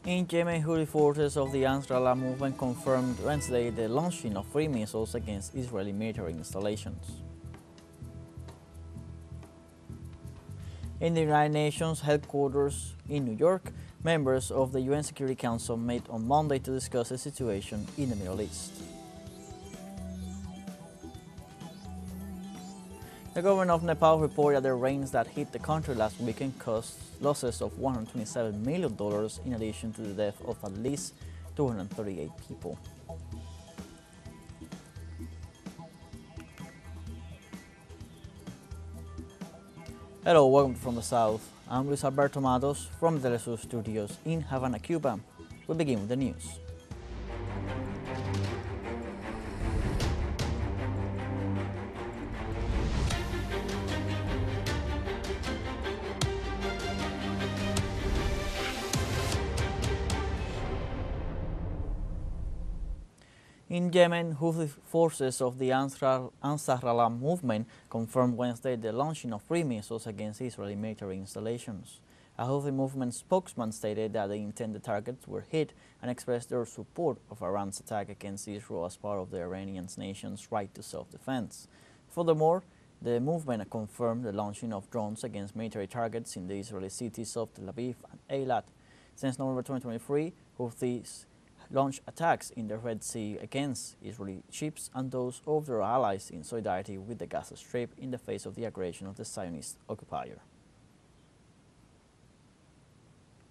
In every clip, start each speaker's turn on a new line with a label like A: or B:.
A: In Yemen, Houthi forces of the Ansar movement confirmed Wednesday the launching of 3 missiles against Israeli military installations. In the United Nations headquarters in New York, members of the UN Security Council met on Monday to discuss the situation in the Middle East. The government of Nepal reported that the rains that hit the country last weekend caused losses of $127 million in addition to the death of at least 238 people. Hello, welcome from the South. I'm Luis Alberto Matos from the teleSUR studios in Havana, Cuba. We begin with the news. In Yemen, Houthi forces of the Ansar movement confirmed Wednesday the launching of 3 missiles against Israeli military installations. A Houthi movement spokesman stated that the intended targets were hit and expressed their support of Iran's attack against Israel as part of the Iranian nation's right to self-defense. Furthermore, the movement confirmed the launching of drones against military targets in the Israeli cities of Tel Aviv and Eilat. Since November 2023, Houthis launched attacks in the Red Sea against Israeli ships and those of their allies in solidarity with the Gaza Strip in the face of the aggression of the Zionist occupier.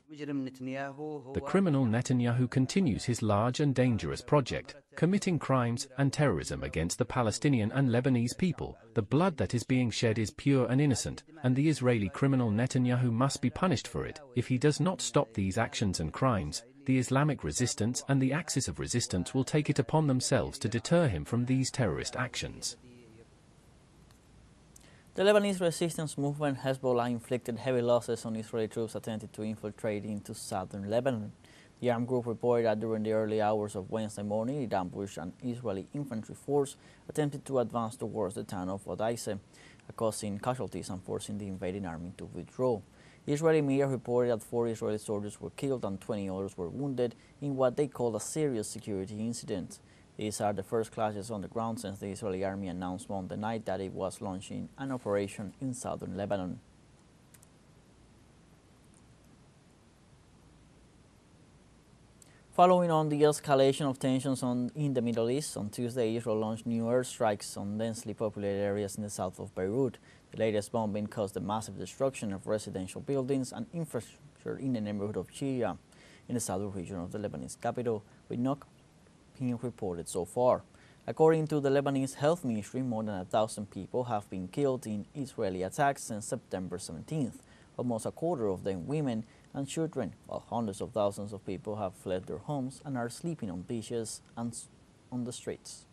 B: The criminal Netanyahu continues his large and dangerous project, committing crimes and terrorism against the Palestinian and Lebanese people. The blood that is being shed is pure and innocent, and the Israeli criminal Netanyahu must be punished for it. If he does not stop these actions and crimes, the Islamic resistance and the Axis of resistance will take it upon themselves to deter him from these terrorist actions.
A: The Lebanese resistance movement Hezbollah inflicted heavy losses on Israeli troops attempting to infiltrate into southern Lebanon. The armed group reported that during the early hours of Wednesday morning, it ambushed an Israeli infantry force attempted to advance towards the town of Odaise, causing casualties and forcing the invading army to withdraw. Israeli media reported that 4 Israeli soldiers were killed and 20 others were wounded in what they called a serious security incident. These are the first clashes on the ground since the Israeli army announced Monday night that it was launching an operation in southern Lebanon. Following on the escalation of tensions in the Middle East, on Tuesday Israel launched new airstrikes on densely populated areas in the south of Beirut. The latest bombing caused the massive destruction of residential buildings and infrastructure in the neighborhood of Shia, in the southern region of the Lebanese capital, with no being reported so far. According to the Lebanese Health Ministry, more than 1,000 people have been killed in Israeli attacks since September 17th, almost a quarter of them women and children, while hundreds of thousands of people have fled their homes and are sleeping on beaches and on the streets.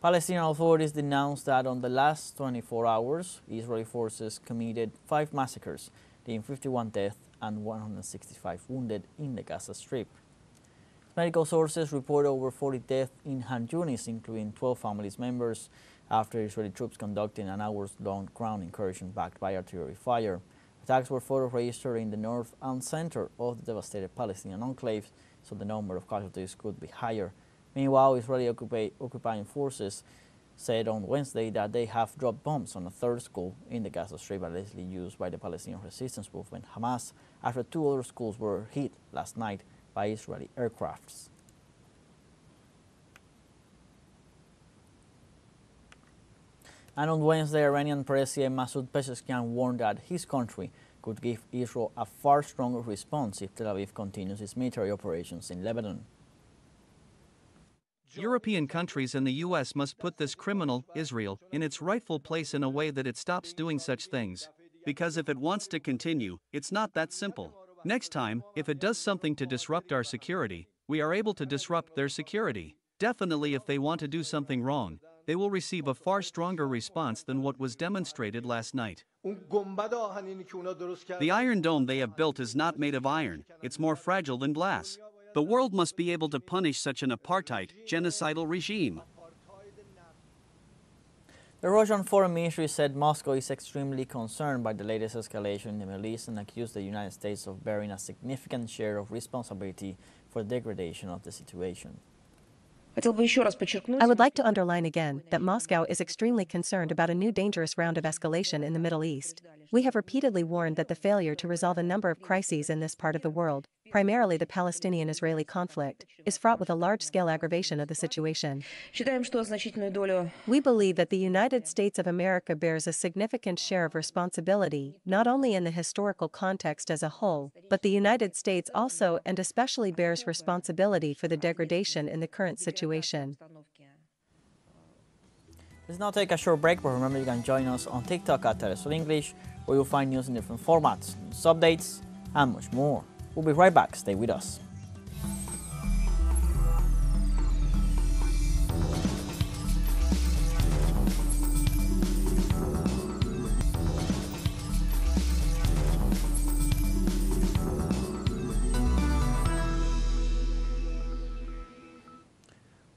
A: Palestinian authorities denounced that on the last 24 hours, Israeli forces committed 5 massacres, leaving 51 deaths and 165 wounded in the Gaza Strip. Medical sources report over 40 deaths in Han Yunis, including 12 family members, after Israeli troops conducting an hours-long ground incursion backed by artillery fire. Attacks were further registered in the north and center of the devastated Palestinian enclaves, so the number of casualties could be higher. Meanwhile, Israeli occupying forces said on Wednesday that they have dropped bombs on a third school in the Gaza Strip allegedly used by the Palestinian resistance movement Hamas, after 2 other schools were hit last night by Israeli aircrafts. And on Wednesday, Iranian President Masoud Pezeshkian warned that his country could give Israel a far stronger response if Tel Aviv continues its military operations in Lebanon.
C: European countries and the U.S. must put this criminal, Israel, in its rightful place in a way that it stops doing such things. Because if it wants to continue, it's not that simple. Next time, if it does something to disrupt our security, we are able to disrupt their security. Definitely, if they want to do something wrong, they will receive a far stronger response than what was demonstrated last night. The Iron Dome they have built is not made of iron, it's more fragile than glass. The world must be able to punish such an apartheid, genocidal regime.
A: The Russian Foreign Ministry said Moscow is extremely concerned by the latest escalation in the Middle East and accused the United States of bearing a significant share of responsibility for the degradation of the situation.
D: I would like to underline again that Moscow is extremely concerned about a new dangerous round of escalation in the Middle East. We have repeatedly warned that the failure to resolve a number of crises in this part of the world, primarily the Palestinian-Israeli conflict, is fraught with a large-scale aggravation of the situation. We believe that the United States of America bears a significant share of responsibility, not only in the historical context as a whole, but the United States also and especially bears responsibility for the degradation in the current situation.
A: Let's now take a short break, but remember you can join us on TikTok at teleSUR English, where you'll find news in different formats, news updates, and much more. We'll be right back. Stay with us.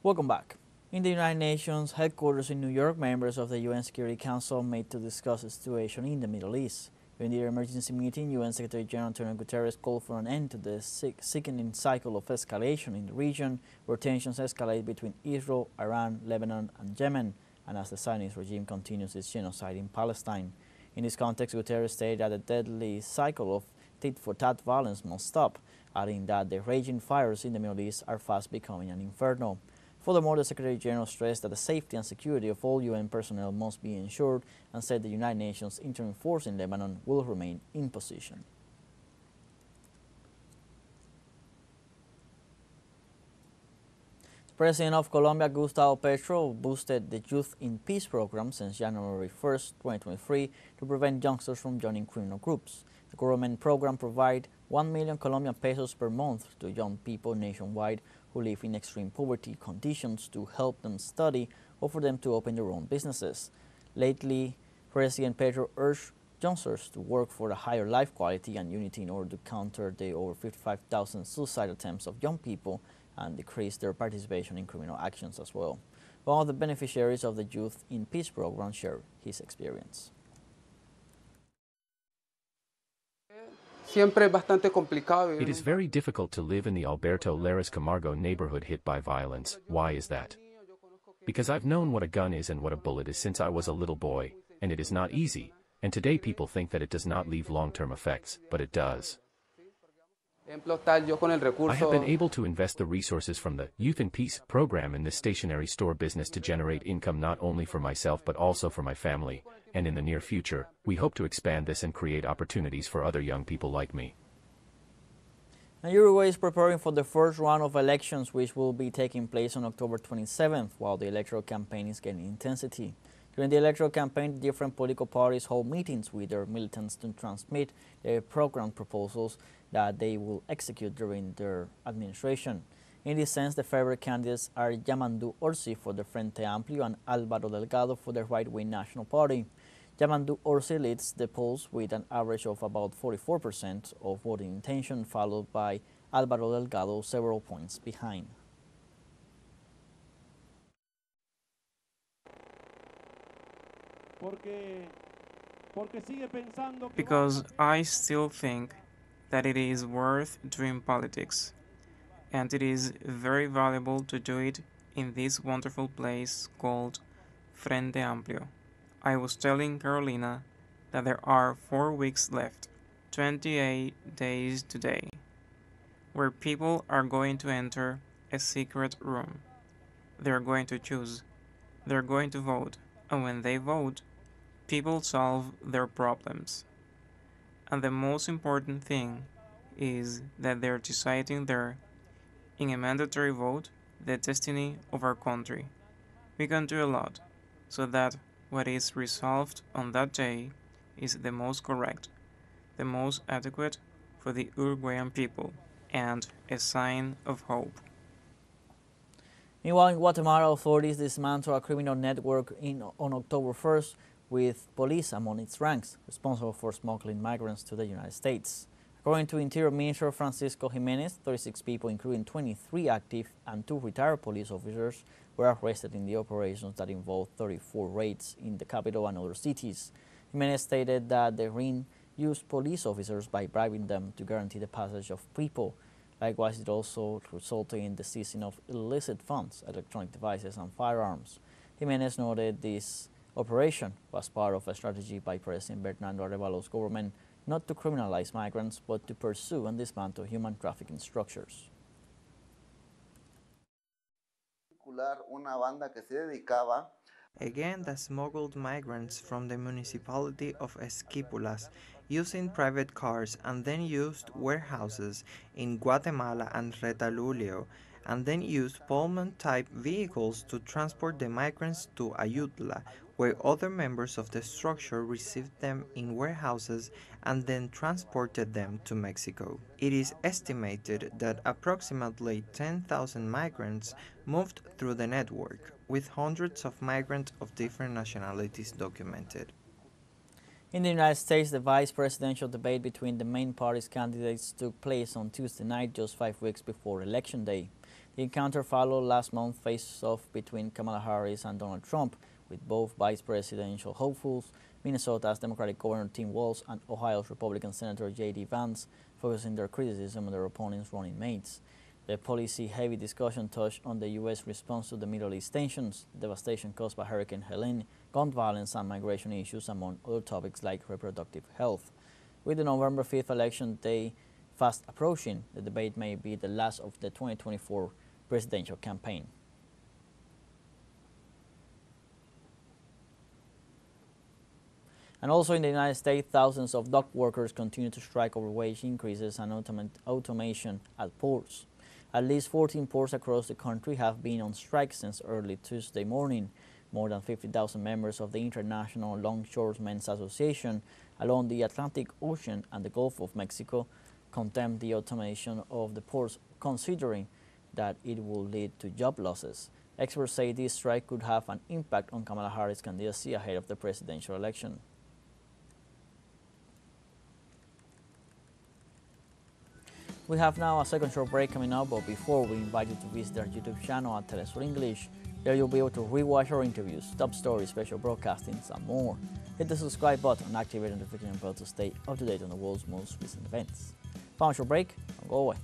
A: Welcome back. In the United Nations headquarters in New York, members of the UN Security Council met to discuss the situation in the Middle East. During their emergency meeting, UN Secretary General Antonio Guterres called for an end to the sickening cycle of escalation in the region, where tensions escalate between Israel, Iran, Lebanon, and Yemen, and as the Zionist regime continues its genocide in Palestine. In this context, Guterres stated that the deadly cycle of tit-for-tat violence must stop, adding that the raging fires in the Middle East are fast becoming an inferno. Furthermore, the Secretary General stressed that the safety and security of all UN personnel must be ensured and said the United Nations interim force in Lebanon will remain in position. The President of Colombia, Gustavo Petro, boosted the Youth in Peace program since January 1, 2023 to prevent youngsters from joining criminal groups. The government program provides 1 million Colombian pesos per month to young people nationwide who live in extreme poverty conditions to help them study or for them to open their own businesses. Lately, President Petro urged youngsters to work for a higher life quality and unity in order to counter the over 55,000 suicide attempts of young people and decrease their participation in criminal actions as well. One of the beneficiaries of the Youth in Peace program shared his experience.
B: It is very difficult to live in the Alberto Lares Camargo neighborhood hit by violence. Why is that? Because I've known what a gun is and what a bullet is since I was a little boy, and it is not easy, and today people think that it does not leave long-term effects, but it does. I have been able to invest the resources from the Youth in Peace program in this stationery store business to generate income not only for myself but also for my family, and in the near future, we hope to expand this and create opportunities for other young people like me.
A: Now, Uruguay is preparing for the first round of elections, which will be taking place on October 27th, while the electoral campaign is gaining intensity. During the electoral campaign, different political parties hold meetings with their militants to transmit their program proposals that they will execute during their administration. In this sense, the favorite candidates are Yamandu Orsi for the Frente Amplio and Álvaro Delgado for the right-wing National Party. Yamandu Orsi leads the polls with an average of about 44% of voting intention, followed by Álvaro Delgado several points behind.
E: Because I still think that it is worth doing politics, and it is very valuable to do it in this wonderful place called Frente Amplio. I was telling Carolina that there are 4 weeks left, 28 days today, where people are going to enter a secret room. They're going to choose, they're going to vote, and when they vote, people solve their problems. And the most important thing is that they're deciding there, in a mandatory vote, the destiny of our country. We can do a lot, so that what is resolved on that day is the most correct, the most adequate for the Uruguayan people, and a sign of hope.
A: Meanwhile, in Guatemala, authorities dismantled a criminal network on October 1st with police among its ranks, responsible for smuggling migrants to the United States. According to Interior Minister Francisco Jimenez, 36 people, including 23 active and 2 retired police officers, were arrested in the operations that involved 34 raids in the capital and other cities. Jimenez stated that the ring used police officers by bribing them to guarantee the passage of people. Likewise, it also resulted in the seizing of illicit funds, electronic devices, and firearms. Jimenez noted this operation was part of a strategy by President Bernardo Arévalo's government not to criminalize migrants, but to pursue and dismantle human trafficking structures.
F: Again, the smuggled migrants from the municipality of Esquipulas using private cars and then used warehouses in Guatemala and Retalulio, and then used Pullman-type vehicles to transport the migrants to Ayutla, where other members of the structure received them in warehouses and then transported them to Mexico. It is estimated that approximately 10,000 migrants moved through the network, with hundreds of migrants of different nationalities documented.
A: In the United States, the vice presidential debate between the main party's candidates took place on Tuesday night, just 5 weeks before Election Day. The encounter followed last month's face-off between Kamala Harris and Donald Trump, with both vice presidential hopefuls, Minnesota's Democratic Governor Tim Walz and Ohio's Republican Senator J.D. Vance, focusing their criticism on their opponents' running mates. The policy-heavy discussion touched on the U.S. response to the Middle East tensions, devastation caused by Hurricane Helene, gun violence, and migration issues, among other topics like reproductive health. With the November 5th election day fast approaching, the debate may be the last of the 2024 presidential campaign. And also in the United States, thousands of dock workers continue to strike over wage increases and automation at ports. At least 14 ports across the country have been on strike since early Tuesday morning. More than 50,000 members of the International Longshoremen's Association along the Atlantic Ocean and the Gulf of Mexico condemned the automation of the ports, considering that it will lead to job losses. Experts say this strike could have an impact on Kamala Harris' candidacy ahead of the presidential election. We have now a second short break coming up, but before, we invite you to visit our YouTube channel at teleSUR English. There you'll be able to rewatch our interviews, top stories, special broadcastings, and more. Hit the subscribe button and activate the notification bell to stay up to date on the world's most recent events. Final short break, don't go away.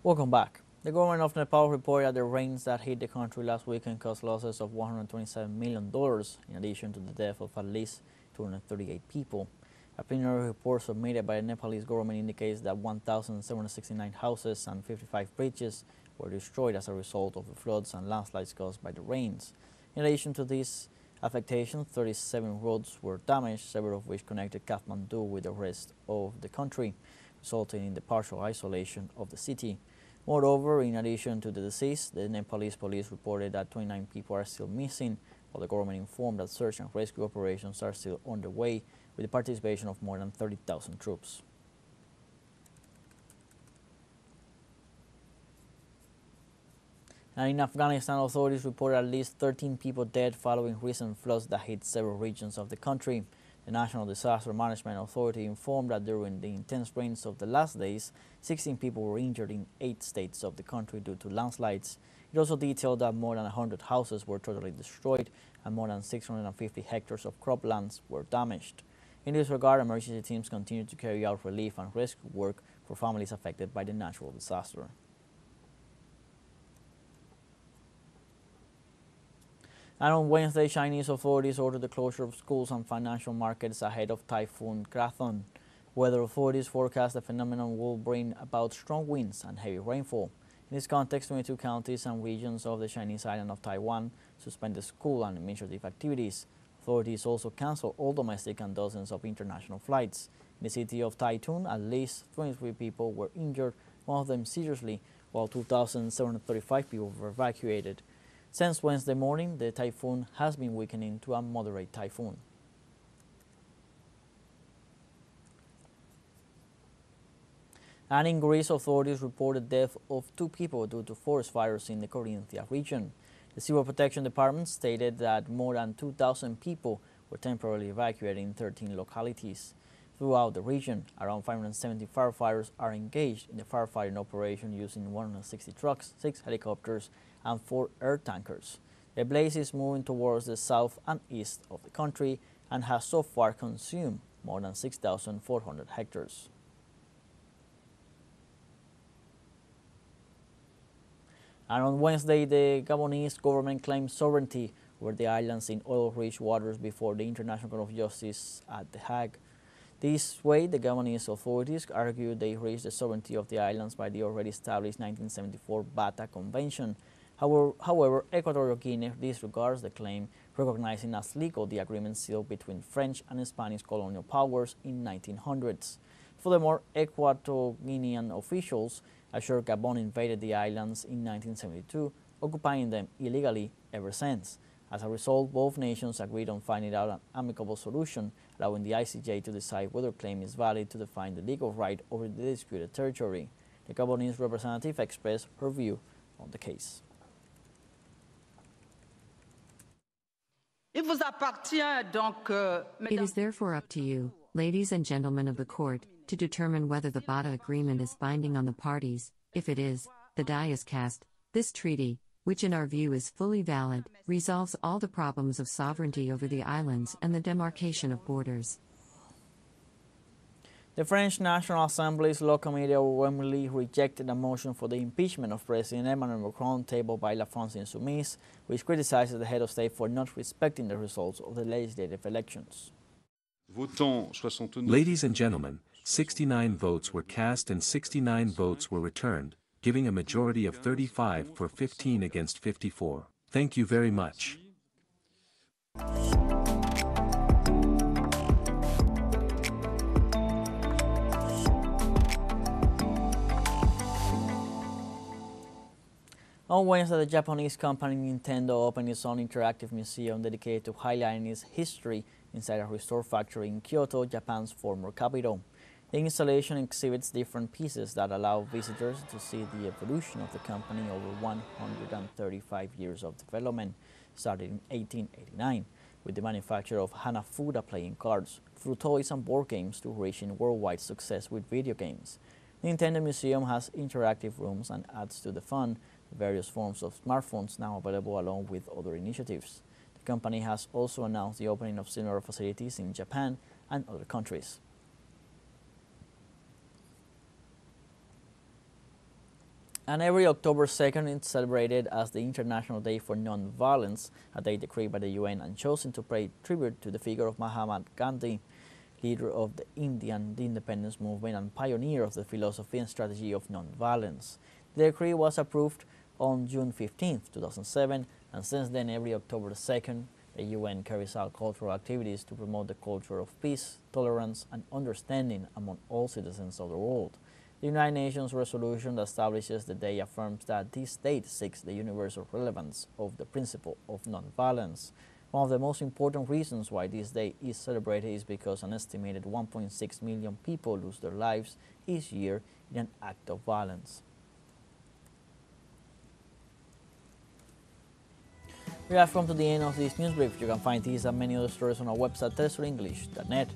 A: Welcome back. The government of Nepal reported that the rains that hit the country last weekend caused losses of $127 million, in addition to the death of at least 238 people. A preliminary report submitted by the Nepalese government indicates that 1,769 houses and 55 bridges were destroyed as a result of the floods and landslides caused by the rains. In addition to this affectation, 37 roads were damaged, several of which connected Kathmandu with the rest of the country, resulting in the partial isolation of the city. Moreover, in addition to the deceased, the Nepalese police reported that 29 people are still missing, while the government informed that search and rescue operations are still underway with the participation of more than 30,000 troops. And in Afghanistan, authorities reported at least 13 people dead following recent floods that hit several regions of the country. The National Disaster Management Authority informed that during the intense rains of the last days, 16 people were injured in 8 states of the country due to landslides. It also detailed that more than 100 houses were totally destroyed and more than 650 hectares of croplands were damaged. In this regard, emergency teams continue to carry out relief and rescue work for families affected by the natural disaster. And on Wednesday, Chinese authorities ordered the closure of schools and financial markets ahead of Typhoon Krathon. Weather authorities forecast the phenomenon will bring about strong winds and heavy rainfall. In this context, 22 counties and regions of the Chinese island of Taiwan suspended school and administrative activities. Authorities also canceled all domestic and dozens of international flights. In the city of Taitun, at least 23 people were injured, one of them seriously, while 2,735 people were evacuated. Since Wednesday morning, the typhoon has been weakening to a moderate typhoon. And in Greece, authorities reported the death of 2 people due to forest fires in the Corinthia region. The Civil Protection Department stated that more than 2,000 people were temporarily evacuated in 13 localities. Throughout the region, around 570 firefighters are engaged in the firefighting operation using 160 trucks, 6 helicopters, and 4 air tankers. The blaze is moving towards the south and east of the country and has so far consumed more than 6,400 hectares. And on Wednesday, the Gabonese government claimed sovereignty over the islands in oil-rich waters before the International Court of Justice at The Hague. This way, the Gabonese authorities argued they reached the sovereignty of the islands by the already established 1974 Bata Convention. However, Equatorial Guinea disregards the claim, recognizing as legal the agreement sealed between French and Spanish colonial powers in 1900s. Furthermore, Equatorial Guinean officials assured Gabon invaded the islands in 1972, occupying them illegally ever since. As a result, both nations agreed on finding out an amicable solution, allowing the ICJ to decide whether a claim is valid to define the legal right over the disputed territory. The Gabonese representative expressed her view on the case.
G: It is therefore up to you, ladies and gentlemen of the court, to determine whether the Bata Agreement is binding on the parties. If it is, the die is cast. This treaty, which in our view is fully valid, resolves all the problems of sovereignty over the islands and the demarcation of borders.
A: The French National Assembly's Law Committee overwhelmingly rejected a motion for the impeachment of President Emmanuel Macron tabled by La France Insoumise, which criticizes the head of state for not respecting the results of the legislative elections.
B: Ladies and gentlemen, 69 votes were cast and 69 votes were returned, giving a majority of 35 for 15 against 54. Thank you very much.
A: On Wednesday, the Japanese company Nintendo opened its own interactive museum dedicated to highlighting its history inside a restored factory in Kyoto, Japan's former capital. The installation exhibits different pieces that allow visitors to see the evolution of the company over 135 years of development, started in 1889, with the manufacture of Hanafuda playing cards, through toys and board games to reaching worldwide success with video games. The Nintendo Museum has interactive rooms and adds to the fun various forms of smartphones now available along with other initiatives. The company has also announced the opening of similar facilities in Japan and other countries. And every October 2nd is celebrated as the International Day for Non-Violence, a day decreed by the UN and chosen to pay tribute to the figure of Mahatma Gandhi, leader of the Indian independence movement and pioneer of the philosophy and strategy of non-violence. The decree was approved on June 15, 2007, and since then every October 2nd, the UN carries out cultural activities to promote the culture of peace, tolerance, and understanding among all citizens of the world. The United Nations resolution that establishes the day affirms that this date seeks the universal relevance of the principle of nonviolence. One of the most important reasons why this day is celebrated is because an estimated 1.6 million people lose their lives each year in an act of violence. We have come to the end of this news brief. You can find these and many other stories on our website, telesurenglish.net.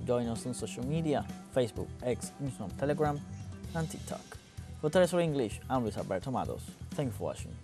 A: Join us on social media, Facebook, X, Instagram, Telegram, and TikTok. For TeleSUR English, I'm Luis Alberto Matos. Thank you for watching.